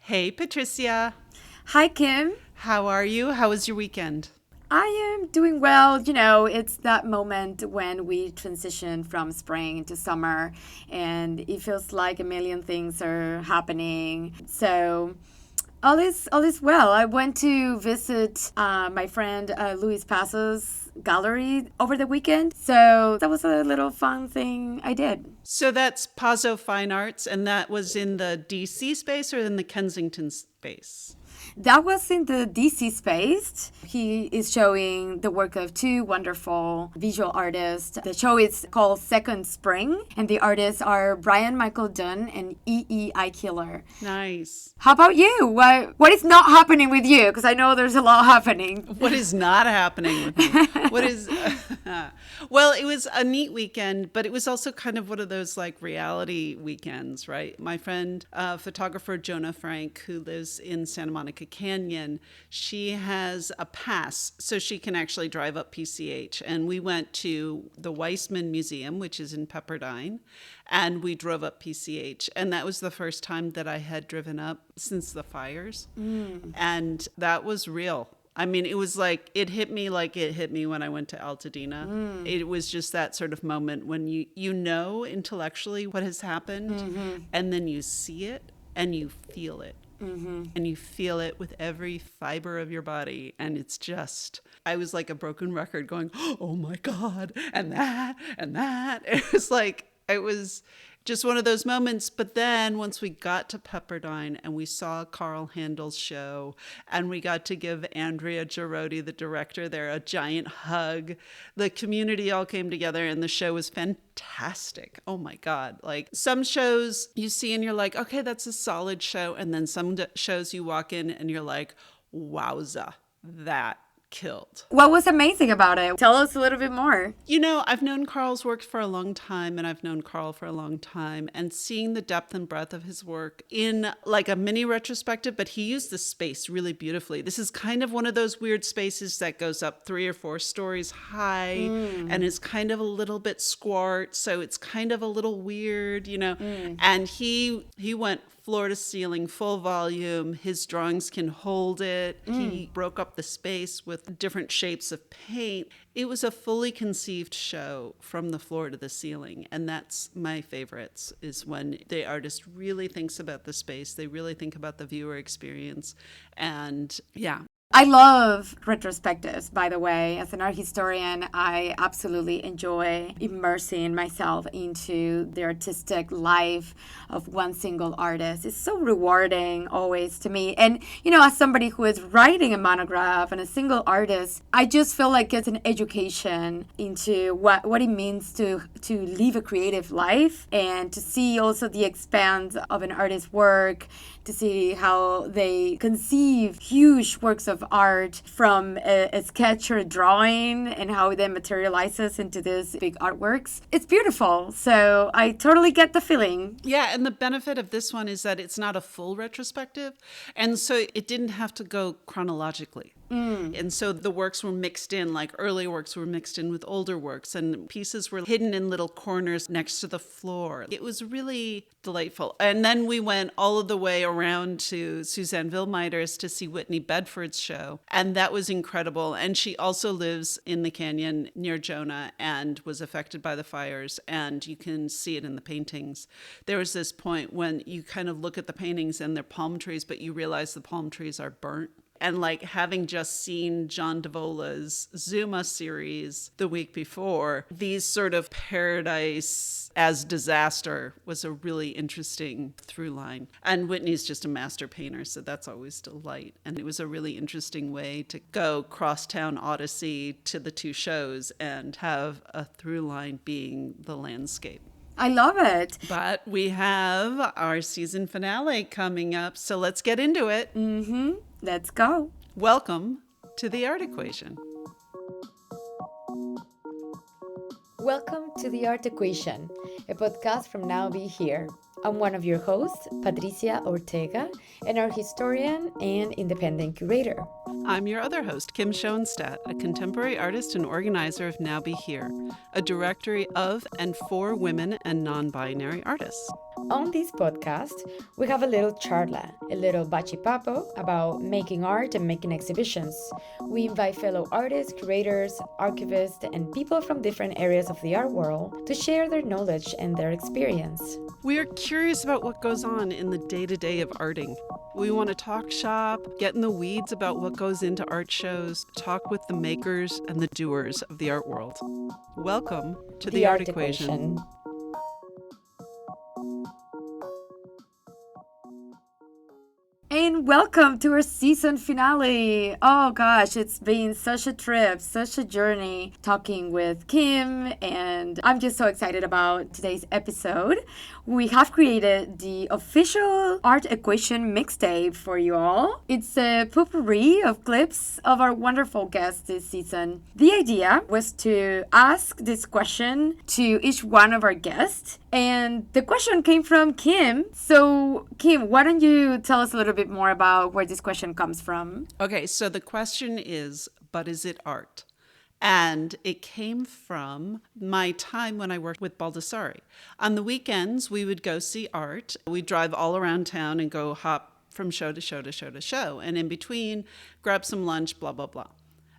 Hey, Patricia. Hi, Kim. How are you? How was your weekend? I am doing well. You know, it's that moment when we transition from spring to summer, and it feels like a million things are happening. So, all is well. I went to visit my friend Luis Pazo's gallery over the weekend. So, that was a little fun thing I did. So that's Pazo Fine Arts, and that was in the DC space or in the Kensington space? That was in the DC space. He is showing the work of two wonderful visual artists. The show is called Second Spring, and the artists are Brian Michael Dunn and Ikeler. Nice. How about you? What is not happening with you? Because I know there's a lot happening. What is not happening with me? What is... Well, it was a neat weekend, but it was also kind of one of those like reality weekends, right? My friend, photographer Jonah Frank, who lives in Santa Monica Canyon, she has a pass so she can actually drive up PCH. And we went to the Weissman Museum, which is in Pepperdine, and we drove up PCH. And that was the first time that I had driven up since the fires. And that was real. I mean, it was like it hit me when I went to Altadena. It was just that sort of moment when you know intellectually what has happened, and then you see it and you feel it. And you feel it with every fiber of your body. And it's just, I was like a broken record going, oh my God, and that, and that. It was just one of those moments. But then once we got to Pepperdine and we saw Karl Handel's show and we got to give Andrea Gyorody, the director there, a giant hug, the community all came together and the show was fantastic. Oh my God. Like some shows you see and you're like, okay, that's a solid show. And then some shows you walk in and you're like, wowza, that killed. What was amazing about it? Tell us a little bit more. You know, I've known Karl's work for a long time, and I've known Karl for a long time, and seeing the depth and breadth of his work in like a mini retrospective, but he used the space really beautifully. This is kind of one of those weird spaces that goes up 3 or 4 stories high and is kind of a little bit squat, so it's kind of a little weird, you know. And he went floor to ceiling, full volume. His drawings can hold it. He broke up the space with different shapes of paint. It was a fully conceived show from the floor to the ceiling. And that's my favorites, is when the artist really thinks about the space. They really think about the viewer experience. And yeah. I love retrospectives, by the way. As an art historian, I absolutely enjoy immersing myself into the artistic life of one single artist. It's so rewarding always to me. And, you know, as somebody who is writing a monograph on a single artist, I just feel like it's an education into what it means to live a creative life and to see also the expanse of an artist's work, to see how they conceive huge works of art from a sketch or a drawing and how it then materializes into these big artworks. It's beautiful. So I totally get the feeling. Yeah, and the benefit of this one is that it's not a full retrospective. And so it didn't have to go chronologically. And so the works were mixed in, like early works were mixed in with older works, and pieces were hidden in little corners next to the floor. It was really delightful. And then we went all of the way around to Susanne Vielmetter's to see Whitney Bedford's show. And that was incredible. And she also lives in the canyon near Jonah and was affected by the fires. And you can see it in the paintings. There was this point when you kind of look at the paintings and they're palm trees, but you realize the palm trees are burnt. And like having just seen John Divola's Zuma series the week before, these sort of paradise as disaster was a really interesting through line. And Whitney's just a master painter, so that's always a delight. And it was a really interesting way to go crosstown odyssey to the 2 shows and have a through line being the landscape. I love it. But we have our season finale coming up, so let's get into it. Let's go. Welcome to The Art Equation. Welcome to The Art Equation, a podcast from Now Be Here. I'm one of your hosts, Patricia Ortega, an art historian and independent curator. I'm your other host, Kim Schoenstatt, a contemporary artist and organizer of Now Be Here, a directory of and for women and non-binary artists. On this podcast, we have a little charla, a little bachipapo about making art and making exhibitions. We invite fellow artists, curators, archivists, and people from different areas of the art world to share their knowledge and their experience. We are curious about what goes on in the day-to-day of arting. We want to talk shop, get in the weeds about what goes into art shows, talk with the makers and the doers of the art world. Welcome to the Art Equation. And welcome to our season finale. Oh gosh, it's been such a trip, such a journey talking with Kim, and I'm just so excited about today's episode. We have created the official Art Equation mixtape for you all. It's a potpourri of clips of our wonderful guests this season. The idea was to ask this question to each one of our guests, and the question came from Kim. So, Kim, why don't you tell us a little bit more about where this question comes from? Okay, so the question is, but is it art? And it came from my time when I worked with Baldessari. On the weekends, we would go see art. We'd drive all around town and go hop from show to show to show to show. And in between, grab some lunch, blah, blah, blah.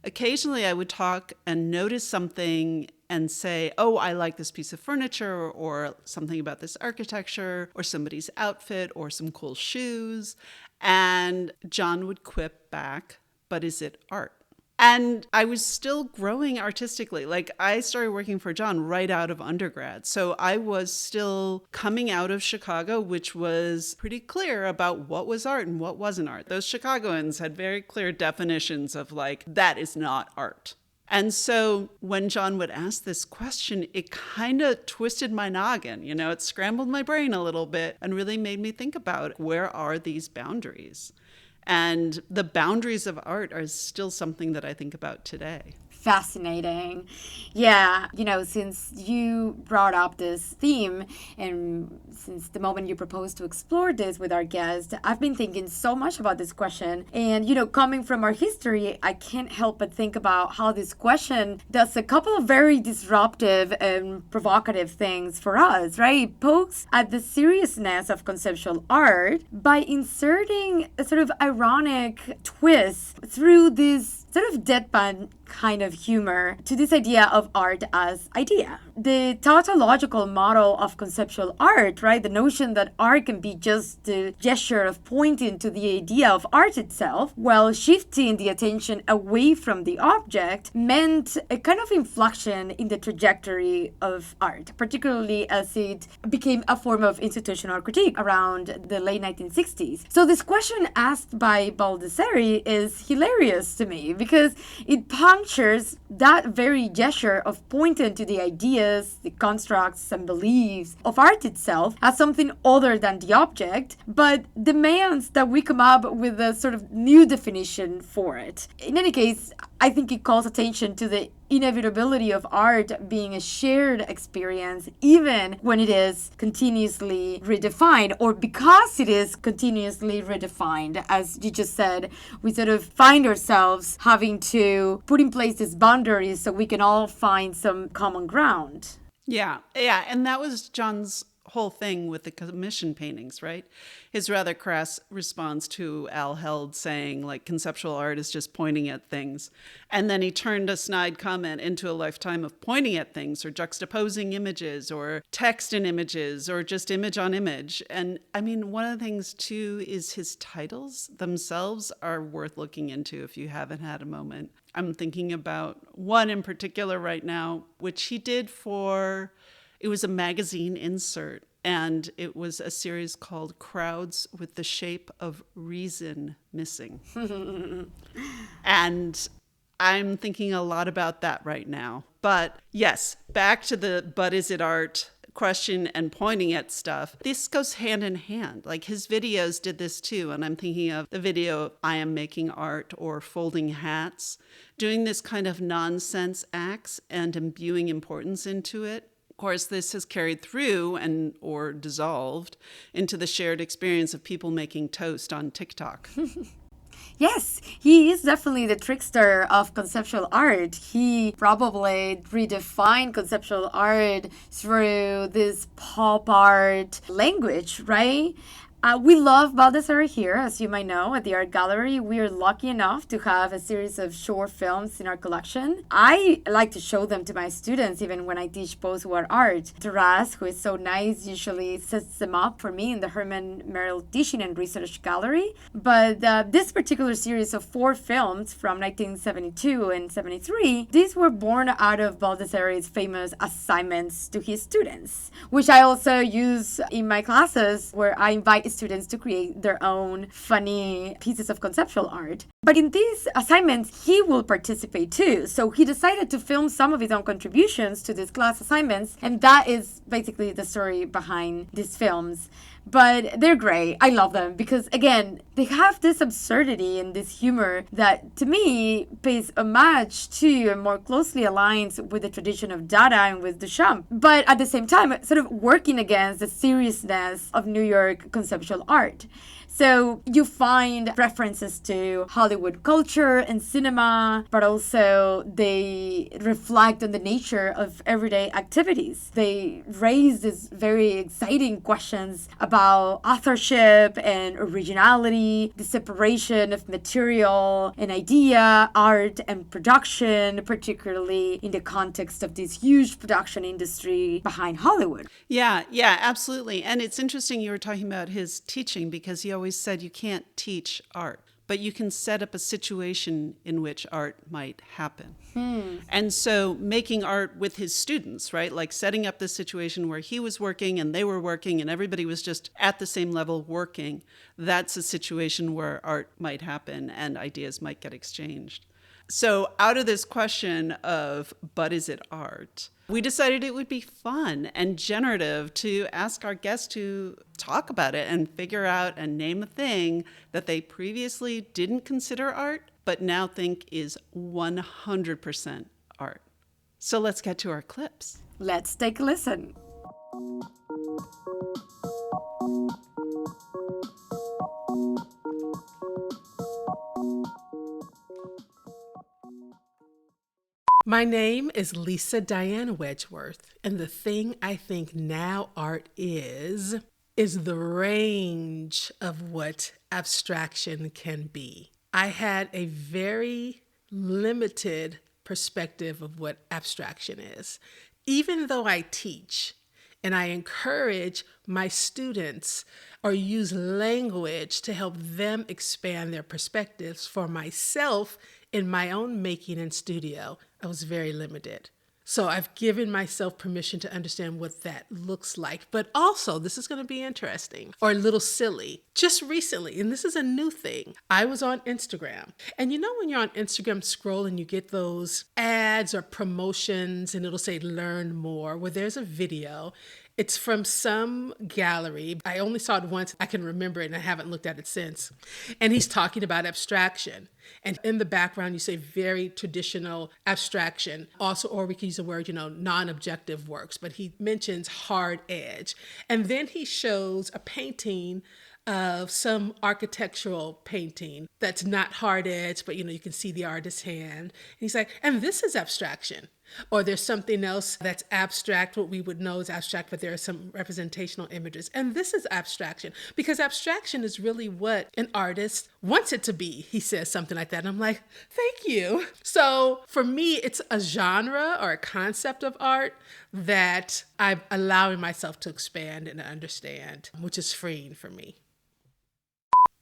Occasionally, I would talk and notice something and say, oh, I like this piece of furniture, or something about this architecture, or somebody's outfit, or some cool shoes. And John would quip back, but is it art? And I was still growing artistically. Like, I started working for John right out of undergrad. So I was still coming out of Chicago, which was pretty clear about what was art and what wasn't art. Those Chicagoans had very clear definitions of like, that is not art. And so when John would ask this question, it kind of twisted my noggin. You know, it scrambled my brain a little bit and really made me think about where are these boundaries? And the boundaries of art are still something that I think about today. Fascinating. Yeah, since you brought up this theme and since the moment you proposed to explore this with our guest, I've been thinking so much about this question. And, coming from our history, I can't help but think about how this question does a couple of very disruptive and provocative things for us, right? It pokes at the seriousness of conceptual art by inserting a sort of ironic twist through this sort of deadpan kind of humor to this idea of art as idea. The tautological model of conceptual art, right? The notion that art can be just the gesture of pointing to the idea of art itself, while shifting the attention away from the object, meant a kind of inflection in the trajectory of art, particularly as it became a form of institutional critique around the late 1960s. So this question asked by Baldessari is hilarious to me because it punctures that very gesture of pointing to the ideas, the constructs and beliefs of art itself as something other than the object, but demands that we come up with a sort of new definition for it. In any case, I think it calls attention to the inevitability of art being a shared experience, even when it is continuously redefined, or because it is continuously redefined. As you just said, we sort of find ourselves having to put in place these boundaries so we can all find some common ground. Yeah. And that was John's whole thing with the commission paintings, right? His rather crass response to Al Held saying, like, conceptual art is just pointing at things. And then he turned a snide comment into a lifetime of pointing at things or juxtaposing images or text in images or just image on image. And I mean, one of the things too is his titles themselves are worth looking into if you haven't had a moment. I'm thinking about one in particular right now, which he did for... It was a magazine insert, and it was a series called Crowds with the Shape of Reason Missing. And I'm thinking a lot about that right now. But yes, back to the but is it art question and pointing at stuff. This goes hand in hand. Like, his videos did this too. And I'm thinking of the video of I Am Making Art or Folding Hats, doing this kind of nonsense acts and imbuing importance into it. Of course, this has carried through and or dissolved into the shared experience of people making toast on TikTok. Yes, he is definitely the trickster of conceptual art. He probably redefined conceptual art through this pop art language, right? We love Baldessari here, as you might know, at the art gallery. We are lucky enough to have a series of short films in our collection. I like to show them to my students, even when I teach post-war art. Taras, who is so nice, usually sets them up for me in the Herman Maril Teaching and Research Gallery. But this particular series of 4 films from 1972 and 73, these were born out of Baldessari's famous assignments to his students, which I also use in my classes, where I invite students to create their own funny pieces of conceptual art. But in these assignments, he will participate too. So he decided to film some of his own contributions to these class assignments, and that is basically the story behind these films. But they're great. I love them because, again, they have this absurdity and this humor that, to me, pays homage to and more closely aligns with the tradition of Dada and with Duchamp. But at the same time, sort of working against the seriousness of New York conceptual art. So you find references to Hollywood culture and cinema, but also they reflect on the nature of everyday activities. They raise these very exciting questions about authorship and originality, the separation of material and idea, art and production, particularly in the context of this huge production industry behind Hollywood. Yeah, absolutely. And it's interesting you were talking about his teaching, because he always said you can't teach art, but you can set up a situation in which art might happen. And so making art with his students, right? Like setting up this situation where he was working and they were working and everybody was just at the same level working. That's a situation where art might happen and ideas might get exchanged. So out of this question of, but is it art? We decided it would be fun and generative to ask our guests to talk about it and figure out and name a thing that they previously didn't consider art, but now think is 100% art. So let's get to our clips. Let's take a listen. My name is Lisa Diane Wedgeworth, and the thing I think now art is the range of what abstraction can be. I had a very limited perspective of what abstraction is. Even though I teach and I encourage my students or use language to help them expand their perspectives, for myself in my own making and studio, I was very limited. So I've given myself permission to understand what that looks like. But also, this is going to be interesting or a little silly. Just recently, and this is a new thing, I was on Instagram. And you know when you're on Instagram scrolling, you get those ads or promotions and it'll say learn more, where there's a video. It's from some gallery. I only saw it once. I can remember it and I haven't looked at it since. And he's talking about abstraction. And in the background, you say very traditional abstraction. Also, or we can use the word, non-objective works. But he mentions hard edge. And then he shows a painting of some architectural painting that's not hard edge, but you can see the artist's hand. And he's like, and this is abstraction. Or there's something else that's abstract, what we would know is abstract, but there are some representational images. And this is abstraction, because abstraction is really what an artist wants it to be. He says something like that. And I'm like, thank you. So for me, it's a genre or a concept of art that I'm allowing myself to expand and understand, which is freeing for me.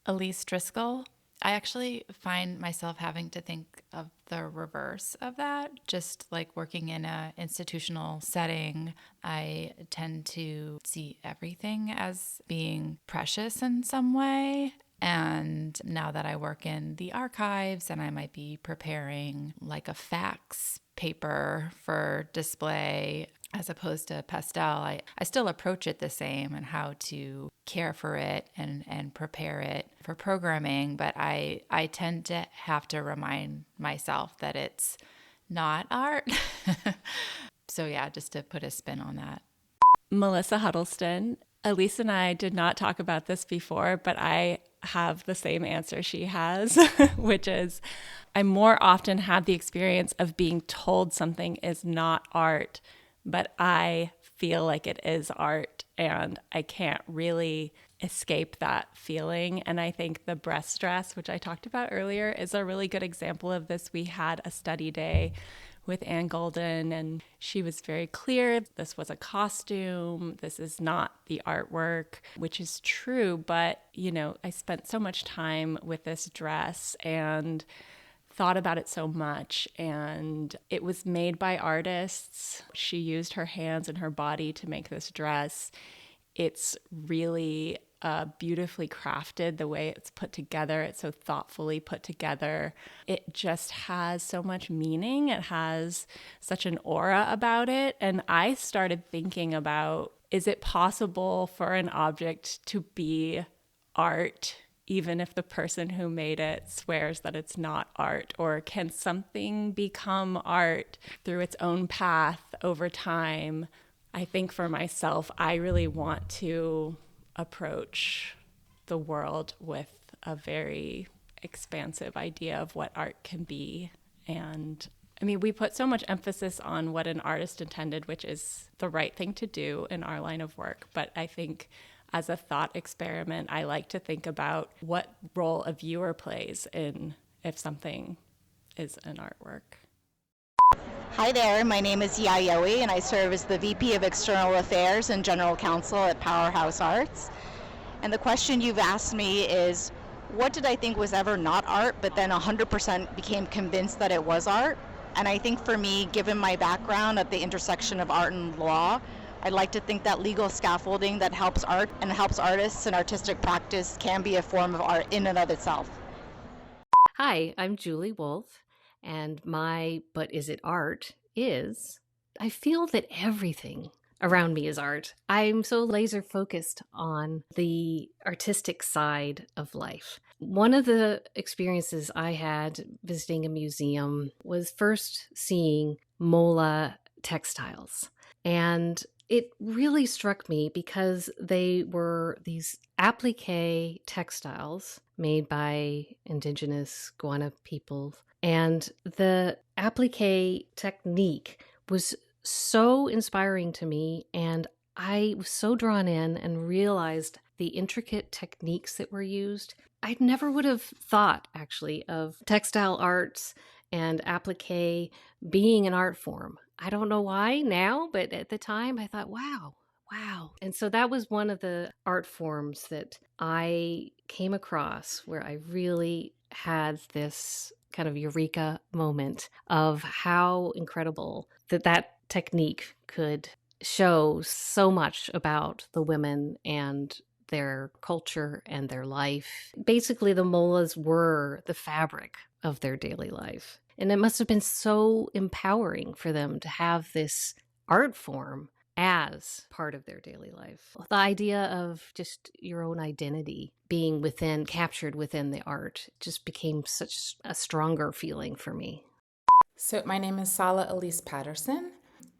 Elyse Driscol. I actually find myself having to think of the reverse of that. Just like working in an institutional setting, I tend to see everything as being precious in some way. And now that I work in the archives and I might be preparing like a fax paper for display as opposed to pastel, I still approach it the same and how to care for it and prepare it for programming. But I tend to have to remind myself that it's not art. So yeah, just to put a spin on that. Melissa Huddleston. Elyse and I did not talk about this before, but I have the same answer she has, which is I more often have the experience of being told something is not art, but I feel like it is art, and I can't really escape that feeling. And I think the breast dress, which I talked about earlier, is a really good example of this. We had a study day with Anne Gauldin, and she was very clear this was a costume, this is not the artwork, which is true. But, you know, I spent so much time with this dress and thought about it so much, and it was made by artists. She used her hands and her body to make this dress. It's really beautifully crafted the way it's put together. It's so thoughtfully put together. It just has so much meaning. It has such an aura about it. And I started thinking about, is it possible for an object to be art even if the person who made it swears that it's not art? Or can something become art through its own path over time? I think for myself, I really want to approach the world with a very expansive idea of what art can be. And I mean, we put so much emphasis on what an artist intended, which is the right thing to do in our line of work. But I think as a thought experiment, I like to think about what role a viewer plays in if something is an artwork. Hi there, my name is Yayoi and I serve as the VP of External Affairs and General Counsel at Powerhouse Arts. And the question you've asked me is, what did I think was ever not art, but then 100% became convinced that it was art? And I think for me, given my background at the intersection of art and law, I'd like to think that legal scaffolding that helps art and helps artists and artistic practice can be a form of art in and of itself. Hi, I'm Julie Wolfe. And my "but is it art" is, I feel that everything around me is art. I'm so laser focused on the artistic side of life. One of the experiences I had visiting a museum was first seeing Mola textiles. And it really struck me because they were these applique textiles made by indigenous Guana people. And the applique technique was so inspiring to me, and I was so drawn in and realized the intricate techniques that were used. I never would have thought, actually, of textile arts and applique being an art form. I don't know why now, but at the time I thought, wow. And so that was one of the art forms that I came across where I really had this kind of eureka moment of how incredible that technique could show so much about the women and their culture and their life. Basically, the molas were the fabric of their daily life. And it must have been so empowering for them to have this art form as part of their daily life. The idea of just your own identity being captured within the art just became such a stronger feeling for me. So my name is Sala Elise Patterson,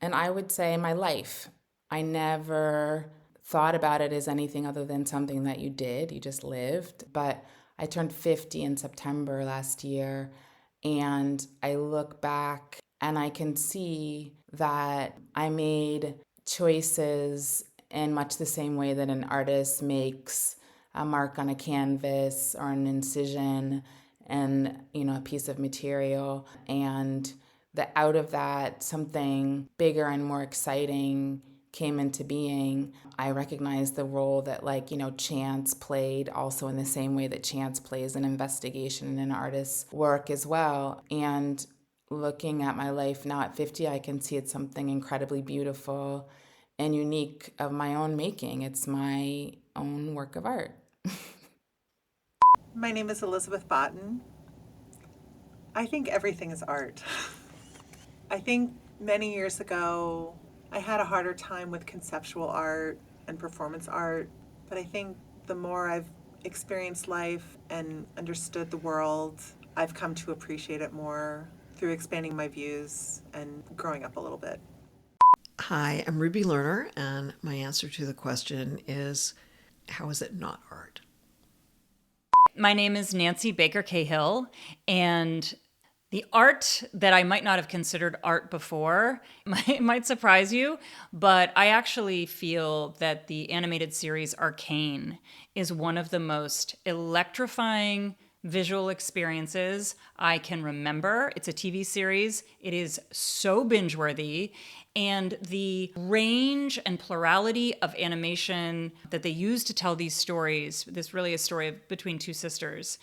and I would say my life, I never thought about it as anything other than something that you did, you just lived. But I turned 50 in September last year, and I look back and I can see that I made choices in much the same way that an artist makes a mark on a canvas or an incision and, a piece of material. And out of that, something bigger and more exciting came into being. I recognized the role that chance played also in the same way that chance plays an investigation in an artist's work as well. And looking at my life now at 50, I can see it's something incredibly beautiful and unique of my own making. It's my own work of art. My name is Elizabeth Botten. I think everything is art. I think many years ago, I had a harder time with conceptual art and performance art, but I think the more I've experienced life and understood the world, I've come to appreciate it more through expanding my views and growing up a little bit. Hi, I'm Ruby Lerner, and my answer to the question is, how is it not art? My name is Nancy Baker Cahill, and the art that I might not have considered art before might surprise you, but I actually feel that the animated series Arcane is one of the most electrifying visual experiences I can remember. It's a TV series. It is so binge-worthy, and the range and plurality of animation that they use to tell these stories, this really is a story between two sisters.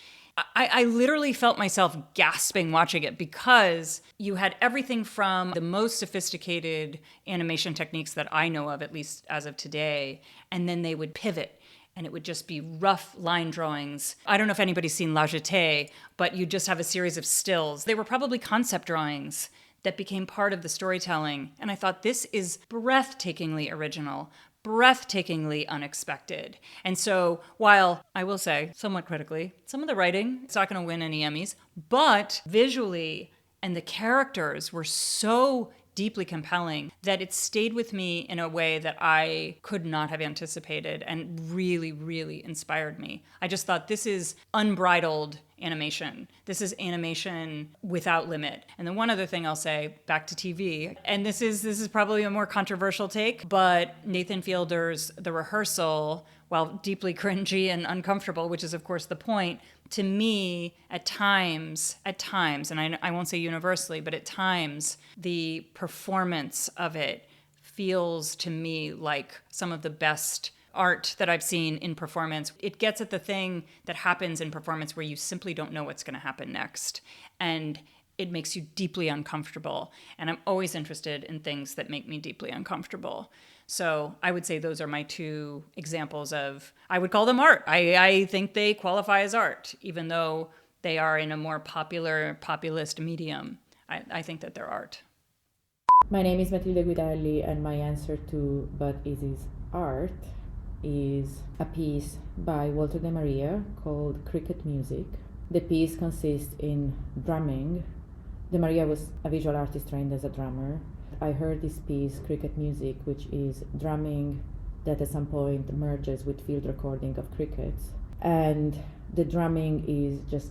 I literally felt myself gasping watching it because you had everything from the most sophisticated animation techniques that I know of, at least as of today, and then they would pivot and it would just be rough line drawings. I don't know if anybody's seen La Jetée, but you just have a series of stills. They were probably concept drawings that became part of the storytelling. And I thought, this is breathtakingly original, breathtakingly unexpected. And so while I will say, somewhat critically, some of the writing, it's not going to win any Emmys, but visually and the characters were so deeply compelling that it stayed with me in a way that I could not have anticipated and really, really inspired me. I just thought, this is unbridled animation. This is animation without limit. And then one other thing I'll say, back to TV, and this is probably a more controversial take, but Nathan Fielder's The Rehearsal, while deeply cringy and uncomfortable, which is of course the point, to me, at times, and I won't say universally, but at times, the performance of it feels to me like some of the best art that I've seen in performance. It gets at the thing that happens in performance where you simply don't know what's going to happen next. And it makes you deeply uncomfortable. And I'm always interested in things that make me deeply uncomfortable. So I would say those are my two examples of, I would call them art. I think they qualify as art, even though they are in a more populist medium. I think that they're art. My name is Matilde Guidalli, and my answer to "But is it art?" is a piece by Walter de Maria called Cricket Music. The piece consists in drumming. De Maria was a visual artist trained as a drummer. I heard this piece, Cricket Music, which is drumming that at some point merges with field recording of crickets. And the drumming is just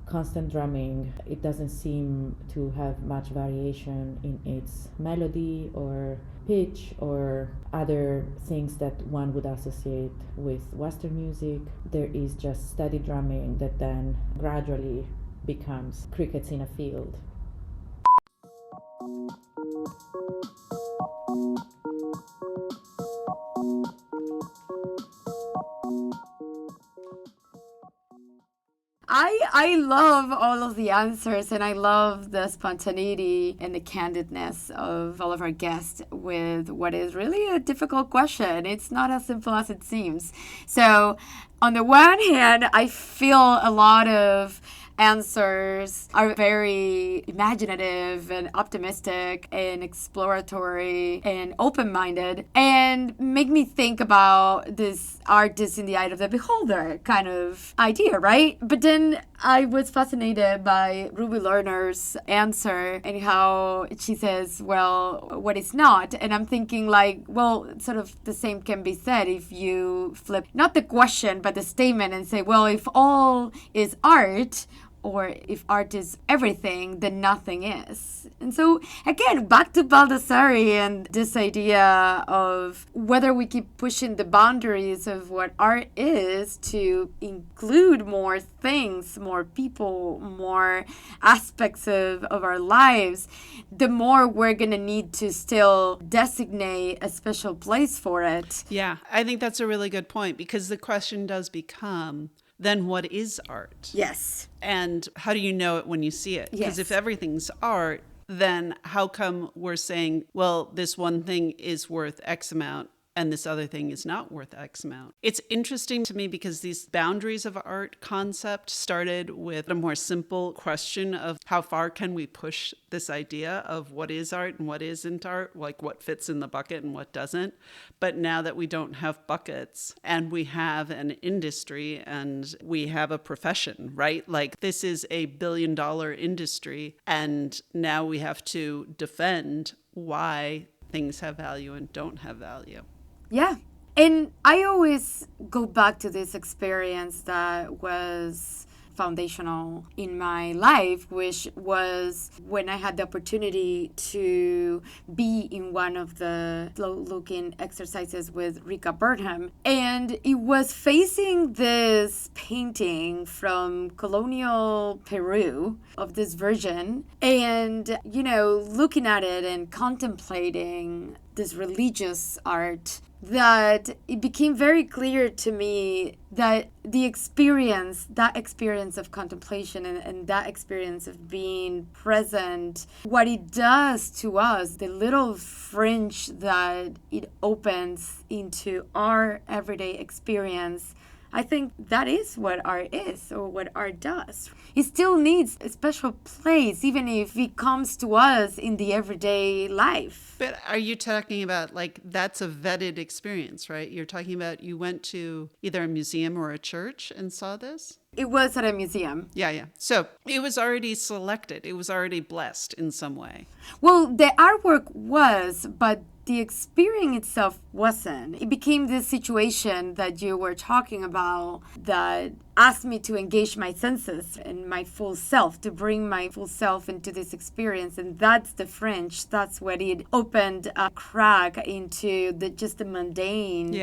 constant drumming. It doesn't seem to have much variation in its melody or pitch or other things that one would associate with Western music. There is just steady drumming that then gradually becomes crickets in a field. I love all of the answers, and I love the spontaneity and the candidness of all of our guests with what is really a difficult question. It's not as simple as it seems. So on the one hand, I feel a lot of answers are very imaginative and optimistic and exploratory and open-minded and make me think about this artist in the eye of the beholder kind of idea, right? But then I was fascinated by Ruby Lerner's answer and how she says, well, what is not? And I'm thinking like, well, sort of the same can be said if you flip not the question but the statement and say, well, if all is art, or if art is everything, then nothing is. And so, again, back to Baldessari and this idea of whether we keep pushing the boundaries of what art is to include more things, more people, more aspects of our lives, the more we're going to need to still designate a special place for it. Yeah, I think that's a really good point, because the question does become, then what is art? Yes. And how do you know it when you see it? Because Yes. if everything's art, then how come we're saying, well, this one thing is worth X amount and this other thing is not worth X amount? It's interesting to me because these boundaries of art concept started with a more simple question of how far can we push this idea of what is art and what isn't art, like what fits in the bucket and what doesn't. But now that we don't have buckets and we have an industry and we have a profession, right? Like this is a $1 billion industry, and now we have to defend why things have value and don't have value. Yeah. And I always go back to this experience that was foundational in my life, which was when I had the opportunity to be in one of the slow-looking exercises with Rika Burnham. And it was facing this painting from colonial Peru of this Virgin and, looking at it and contemplating this religious art, that it became very clear to me that that experience of contemplation and that experience of being present, what it does to us, the little fringe that it opens into our everyday experience, I think that is what art is, or what art does. It still needs a special place, even if it comes to us in the everyday life. But are you talking about, that's a vetted experience, right? You're talking about you went to either a museum or a church and saw this? It was at a museum. Yeah. So it was already selected. It was already blessed in some way. Well, the artwork was, but the experience itself wasn't. It became this situation that you were talking about that asked me to engage my senses and my full self, to bring my full self into this experience. And that's the fringe. That's what it opened a crack into just the mundane.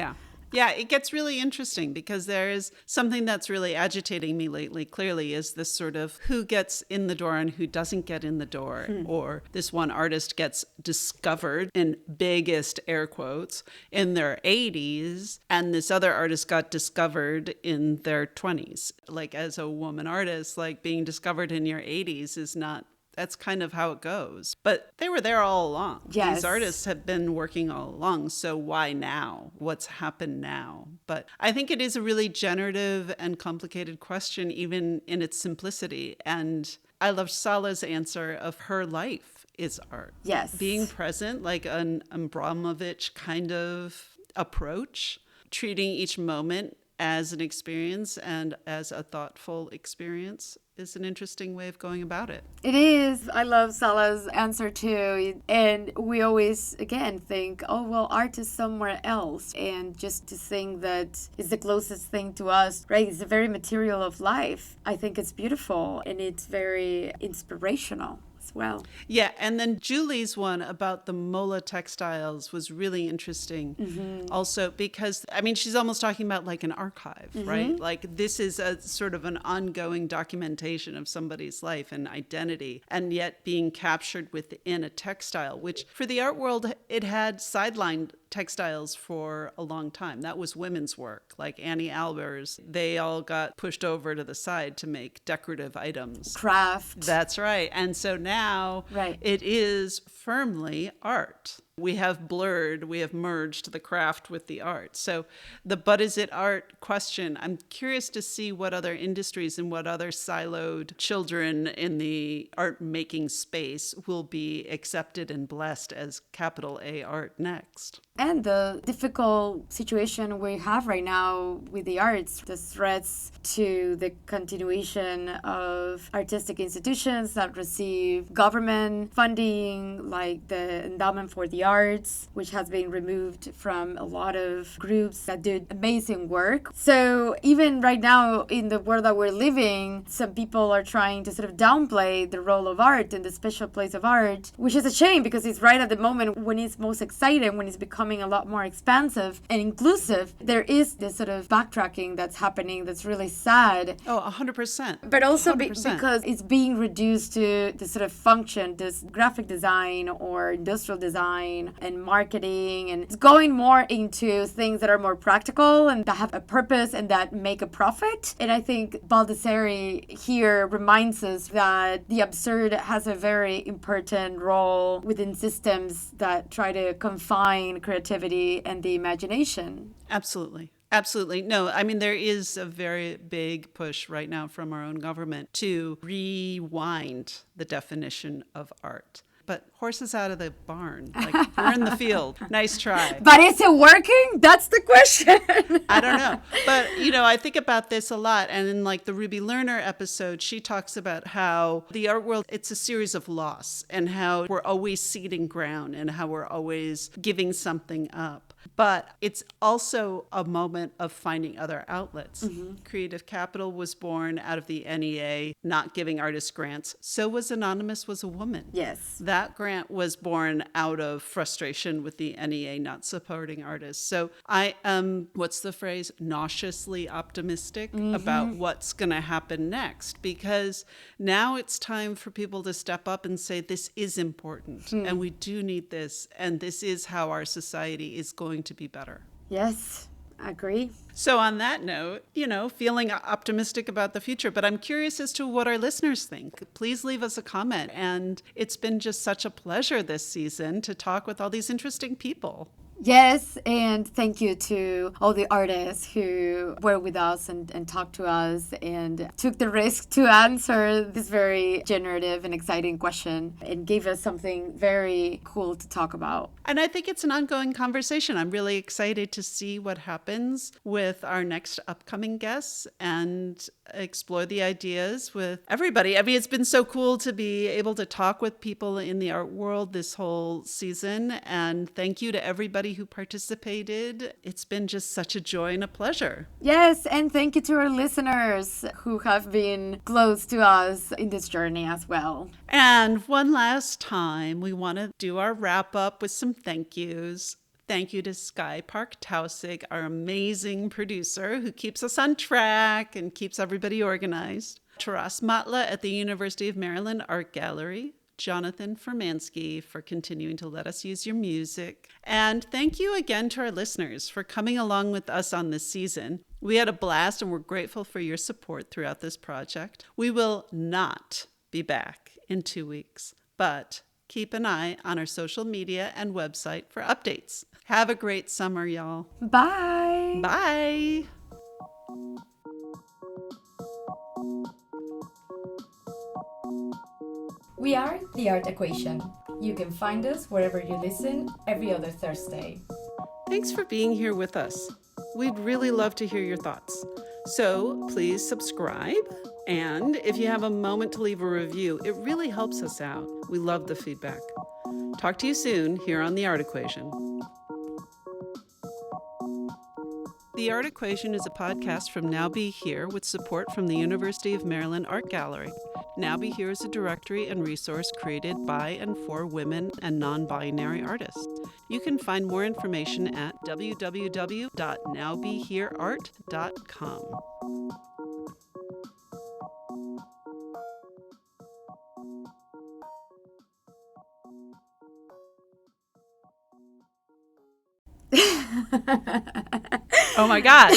Yeah, it gets really interesting because there is something that's really agitating me lately, clearly, is this sort of who gets in the door and who doesn't get in the door. Or this one artist gets discovered, in biggest air quotes, in their 80s, and this other artist got discovered in their 20s. As a woman artist, being discovered in your 80s is not... That's kind of how it goes. But they were there all along. Yes. These artists have been working all along. So why now? What's happened now? But I think it is a really generative and complicated question, even in its simplicity. And I love Sala's answer of her life is art. Yes. Being present, like an Abramovich kind of approach, treating each moment as an experience and as a thoughtful experience is an interesting way of going about it. It is. I love Sala's answer too. And we always, again, think, oh, well, art is somewhere else. And just to think that it's the closest thing to us, right? It's the very material of life. I think it's beautiful and it's very inspirational. Well. Yeah, and then Julie's one about the Mola textiles was really interesting also because, she's almost talking about an archive, right? This is a sort of an ongoing documentation of somebody's life and identity, and yet being captured within a textile, which for the art world, it had sidelined textiles for a long time. That was women's work, like Annie Albers. They all got pushed over to the side to make decorative items. Craft. That's right. And so now it is firmly art. We have merged the craft with the art. So but is it art question, I'm curious to see what other industries and what other siloed children in the art making space will be accepted and blessed as capital A art next. And the difficult situation we have right now with the arts, the threats to the continuation of artistic institutions that receive government funding, like the Endowment for the Arts, which has been removed from a lot of groups that do amazing work. So even right now in the world that we're living, some people are trying to sort of downplay the role of art and the special place of art, which is a shame because it's right at the moment when it's most exciting, when it's becoming a lot more expansive and inclusive. There is this sort of backtracking that's happening that's really sad. Oh, 100%. But also because it's being reduced to the sort of function, this graphic design or industrial design and marketing, and it's going more into things that are more practical and that have a purpose and that make a profit. And I think Baldessari here reminds us that the absurd has a very important role within systems that try to confine creativity and the imagination. Absolutely. Absolutely. No, there is a very big push right now from our own government to rewind the definition of art. But horses out of the barn. Like, we're in the field. Nice try. But is it working? That's the question. I don't know. But, I think about this a lot. And in like the Ruby Lerner episode, she talks about how the art world, it's a series of loss and how we're always ceding ground and how we're always giving something up. But it's also a moment of finding other outlets. Creative Capital was born out of the NEA not giving artists grants. So was Anonymous Was a Woman. Yes. That grant was born out of frustration with the NEA not supporting artists. So I am, what's the phrase, nauseously optimistic about what's going to happen next, because now it's time for people to step up and say, this is important and we do need this. And this is how our society is going to be better. Yes, I agree. So on that note, feeling optimistic about the future, but I'm curious as to what our listeners think. Please leave us a comment. And it's been just such a pleasure this season to talk with all these interesting people. Yes, and thank you to all the artists who were with us and talked to us and took the risk to answer this very generative and exciting question and gave us something very cool to talk about. And I think it's an ongoing conversation. I'm really excited to see what happens with our next upcoming guests and explore the ideas with everybody. I mean, it's been so cool to be able to talk with people in the art world this whole season. And thank you to everybody who participated. It's been just such a joy and a pleasure. Yes, and thank you to our listeners who have been close to us in this journey as well. And one last time, we want to do our wrap up with some thank yous. Thank you to Sky Park Tausig, our amazing producer who keeps us on track and keeps everybody organized. Taras Matla at the University of Maryland Art Gallery. Jonathan Fermansky for continuing to let us use your music. And thank you again to our listeners for coming along with us on this season. We had a blast and we're grateful for your support throughout this project. We will not be back in 2 weeks, but keep an eye on our social media and website for updates. Have a great summer, y'all. Bye. Bye. We are The Art Equation. You can find us wherever you listen every other Thursday. Thanks for being here with us. We'd really love to hear your thoughts. So please subscribe. And if you have a moment to leave a review, it really helps us out. We love the feedback. Talk to you soon here on The Art Equation. The Art Equation is a podcast from Now Be Here with support from the University of Maryland Art Gallery. Now Be Here is a directory and resource created by and for women and non-binary artists. You can find more information at www.nowbehereart.com. Oh my God.